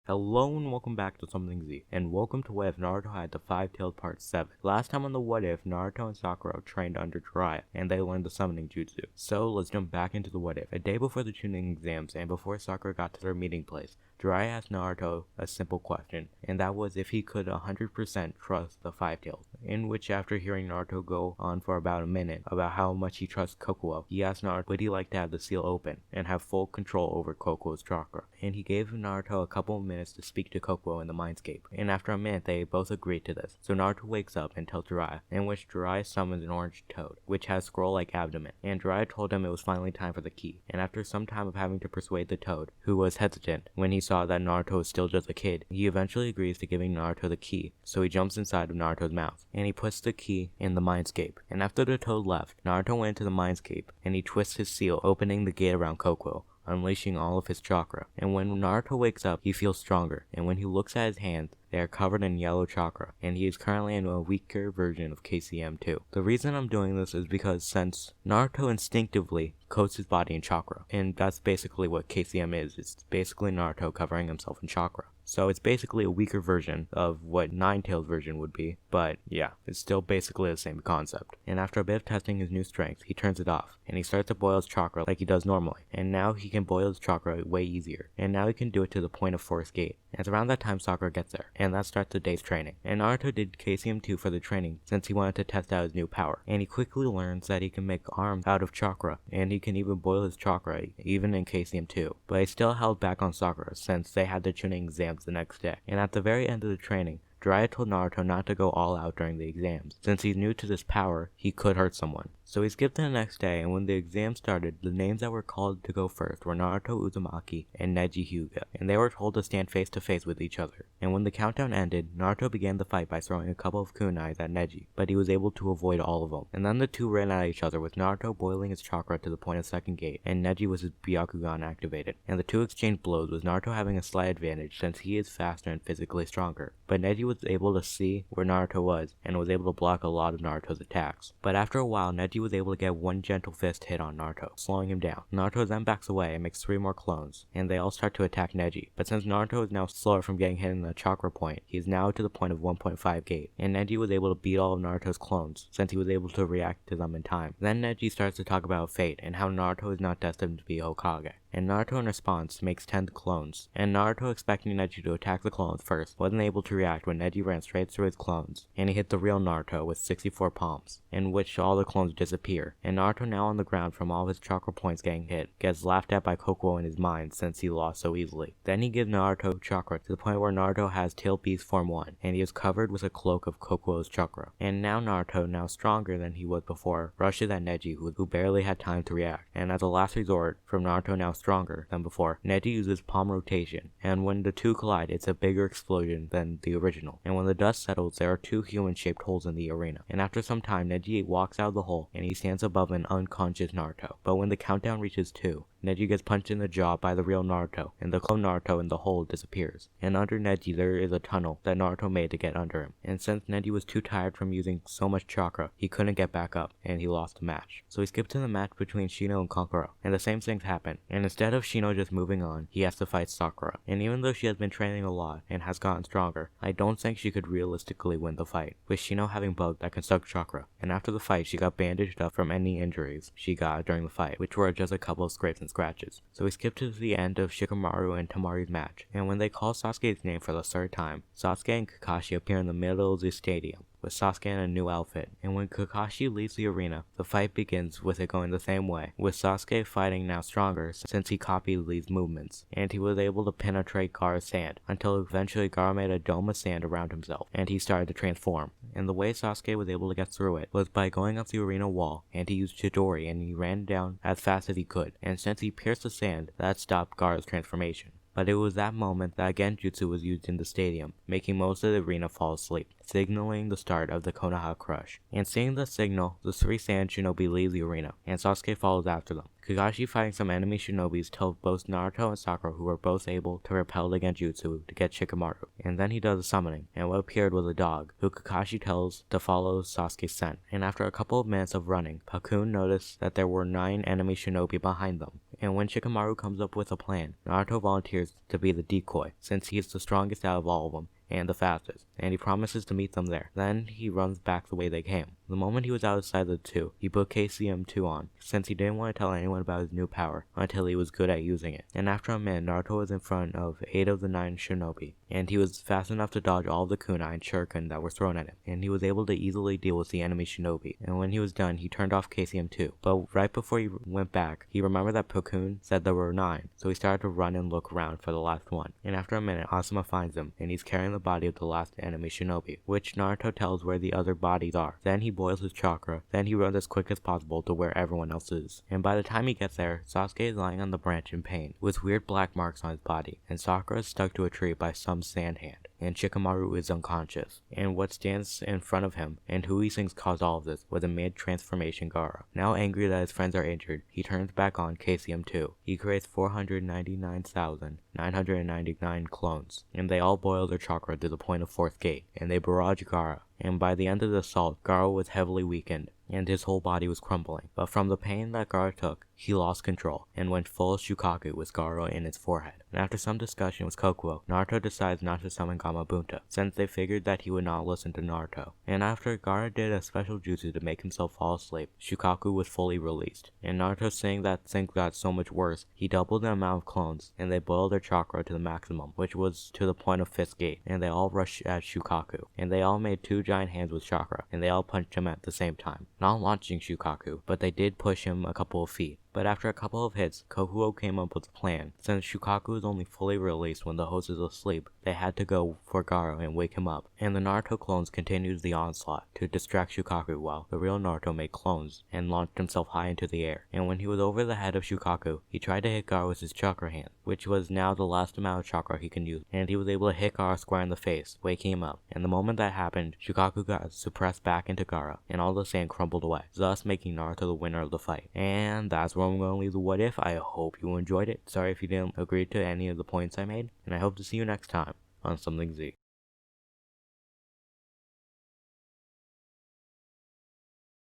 Hello and welcome back to Something Z, and welcome to What If Naruto had the Five-Tailed Part 7. Last time on the What If, Naruto and Sakura trained under Jiraiya, and they learned the summoning jutsu. So let's jump back into the What If. A day before the tuning exams, and before Sakura got to their meeting place, Jiraiya asked Naruto a simple question, and that was if he could 100% trust the Five-Tailed. In which, after hearing Naruto go on for about a minute about how much he trusts Kokuo, he asked Naruto would he like to have the seal open and have full control over Kokuo's chakra. And he gave Naruto a couple of minutes to speak to Kokuo in the mindscape, and after a minute they both agreed to this. So Naruto wakes up and tells Jiraiya, in which Jiraiya summons an orange toad, which has scroll-like abdomen, and Jiraiya told him it was finally time for the key. And after some time of having to persuade the toad, who was hesitant when he saw that Naruto was still just a kid, he eventually agrees to giving Naruto the key, so he jumps inside of Naruto's mouth, and he puts the key in the mindscape. And after the toad left, Naruto went into the mindscape, and he twists his seal, opening the gate around Kokuo, unleashing all of his chakra. And when Naruto wakes up, he feels stronger, and when he looks at his hands, they are covered in yellow chakra, and he is currently in a weaker version of KCM2. The reason I'm doing this is because since Naruto instinctively coats his body in chakra, and that's basically what KCM is, it's basically Naruto covering himself in chakra. So it's basically a weaker version of what Nine-Tailed version would be, but yeah, it's still basically the same concept. And after a bit of testing his new strength, he turns it off, and he starts to boil his chakra like he does normally, and now he can boil his chakra way easier, and now he can do it to the point of Forest Gate. And it's around that time Sakura gets there, and that starts the day's training. And Naruto did KCM2 for the training since he wanted to test out his new power, and he quickly learns that he can make arms out of chakra, and he can even boil his chakra even in KCM2, but he still held back on Sakura since they had the tuning exams the next day. And at the very end of the training, Jiraiya told Naruto not to go all out during the exams. Since he's new to this power, he could hurt someone. So he skipped to the next day, and when the exam started, the names that were called to go first were Naruto Uzumaki and Neji Hyuga, and they were told to stand face to face with each other. And when the countdown ended, Naruto began the fight by throwing a couple of kunais at Neji, but he was able to avoid all of them. And then the two ran at each other, with Naruto boiling his chakra to the point of second gate, and Neji with his Byakugan activated. And the two exchanged blows, with Naruto having a slight advantage since he is faster and physically stronger. But Neji was able to see where Naruto was, and was able to block a lot of Naruto's attacks. But after a while, Neji was able to get one gentle fist hit on Naruto, slowing him down. Naruto then backs away and makes 3 more clones, and they all start to attack Neji. But since Naruto is now slower from getting hit in the chakra point, he is now to the point of 1.5 gate, and Neji was able to beat all of Naruto's clones, since he was able to react to them in time. Then Neji starts to talk about fate, and how Naruto is not destined to be Hokage. And Naruto in response makes 10 clones, and Naruto, expecting Neji to attack the clones first, wasn't able to react when Neji ran straight through his clones, and he hit the real Naruto with 64 palms, in which all the clones disappear. And Naruto, now on the ground from all his chakra points getting hit, gets laughed at by Kokuo in his mind since he lost so easily. Then he gives Naruto chakra to the point where Naruto has Tail Beast Form 1, and he is covered with a cloak of Kokuo's chakra. And now Naruto, now stronger than he was before, rushes at Neji, who barely had time to react. And as a last resort, from Naruto now stronger than before, Neji uses palm rotation, and when the two collide, it's a bigger explosion than the original. And when the dust settles, there are 2 human-shaped holes in the arena. And after some time, Neji walks out of the hole, and he stands above an unconscious Naruto. But when the countdown reaches 2, Neji gets punched in the jaw by the real Naruto, and the clone Naruto in the hole disappears. And under Neji there is a tunnel that Naruto made to get under him. And since Neji was too tired from using so much chakra, he couldn't get back up, and he lost the match. So he skipped to the match between Shino and Kankuro, and the same things happen. And instead of Shino just moving on, he has to fight Sakura. And even though she has been training a lot and has gotten stronger, I don't think she could realistically win the fight, with Shino having bugs that can suck chakra. And after the fight, she got bandaged up from any injuries she got during the fight, which were just a couple of scrapes and scratches. So we skip to the end of Shikamaru and Tamari's match, and when they call Sasuke's name for the 3rd time, Sasuke and Kakashi appear in the middle of the stadium, with Sasuke in a new outfit. And when Kakashi leaves the arena, the fight begins with it going the same way, with Sasuke fighting now stronger since he copied Lee's movements, and he was able to penetrate Gaara's sand, until eventually Gaara made a dome of sand around himself, and he started to transform. And the way Sasuke was able to get through it was by going up the arena wall, and he used Chidori, and he ran down as fast as he could, and since he pierced the sand, that stopped Gaara's transformation. But it was that moment that Genjutsu was used in the stadium, making most of the arena fall asleep, signaling the start of the Konoha Crush. And seeing the signal, the 3 Saiyan shinobi leave the arena, and Sasuke follows after them. Kakashi fighting some enemy shinobis tells both Naruto and Sakura, who were both able to repel the Genjutsu, to get Shikamaru. And then he does a summoning, and what appeared was a dog, who Kakashi tells to follow Sasuke's scent. And after a couple of minutes of running, Pakun noticed that there were 9 enemy shinobi behind them, and when Shikamaru comes up with a plan, Naruto volunteers to be the decoy, since he's the strongest out of all of them, and the fastest, and he promises to meet them there. Then he runs back the way they came. The moment he was outside the two, he put KCM2 on, since he didn't want to tell anyone about his new power until he was good at using it. And after a minute, Naruto was in front of 8 of the 9 shinobi, and he was fast enough to dodge all of the kunai and shuriken that were thrown at him, and he was able to easily deal with the enemy shinobi. And when he was done, he turned off KCM2, but right before he went back, he remembered that Pokun said there were 9, so he started to run and look around for the last one. And after a minute, Asuma finds him, and he's carrying the body of the last enemy shinobi, which Naruto tells where the other bodies are. Then he boils his chakra, then he runs as quick as possible to where everyone else is. And by the time he gets there, Sasuke is lying on the branch in pain, with weird black marks on his body, and Sakura is stuck to a tree by some sand hand, and Shikamaru is unconscious. And what stands in front of him, and who he thinks caused all of this, was a mid-transformation Gaara. Now angry that his friends are injured, he turns back on KCM2. He creates 499,999 clones, and they all boil their chakra to the point of 4th gate, and they barrage Gaara. And by the end of the assault, Gaara was heavily weakened, and his whole body was crumbling. But from the pain that Gaara took, he lost control, and went full Shukaku with Gaara in his forehead. And after some discussion with Kokuo, Naruto decides not to summon Gamabunta, since they figured that he would not listen to Naruto. And after Gaara did a special jutsu to make himself fall asleep, Shukaku was fully released. And Naruto saying that things got so much worse, he doubled the amount of clones, and they boiled their chakra to the maximum, which was to the point of 5th gate, and they all rushed at Shukaku. And they all made 2 giant hands with chakra, and they all punched him at the same time, not launching Shukaku, but they did push him a couple of feet. But after a couple of hits, Kokuo came up with a plan. Since Shukaku was only fully released when the host is asleep, they had to go for Gaara and wake him up. And the Naruto clones continued the onslaught to distract Shukaku while the real Naruto made clones and launched himself high into the air. And when he was over the head of Shukaku, he tried to hit Gaara with his chakra hand, which was now the last amount of chakra he can use. And he was able to hit Gaara square in the face, waking him up. And the moment that happened, Shukaku got suppressed back into Gaara, and all the sand crumbled away, thus making Naruto the winner of the fight. And that's where I'm going to leave the what if. I hope you enjoyed it. Sorry if you didn't agree to any of the points I made, and I hope to see you next time on Something Z.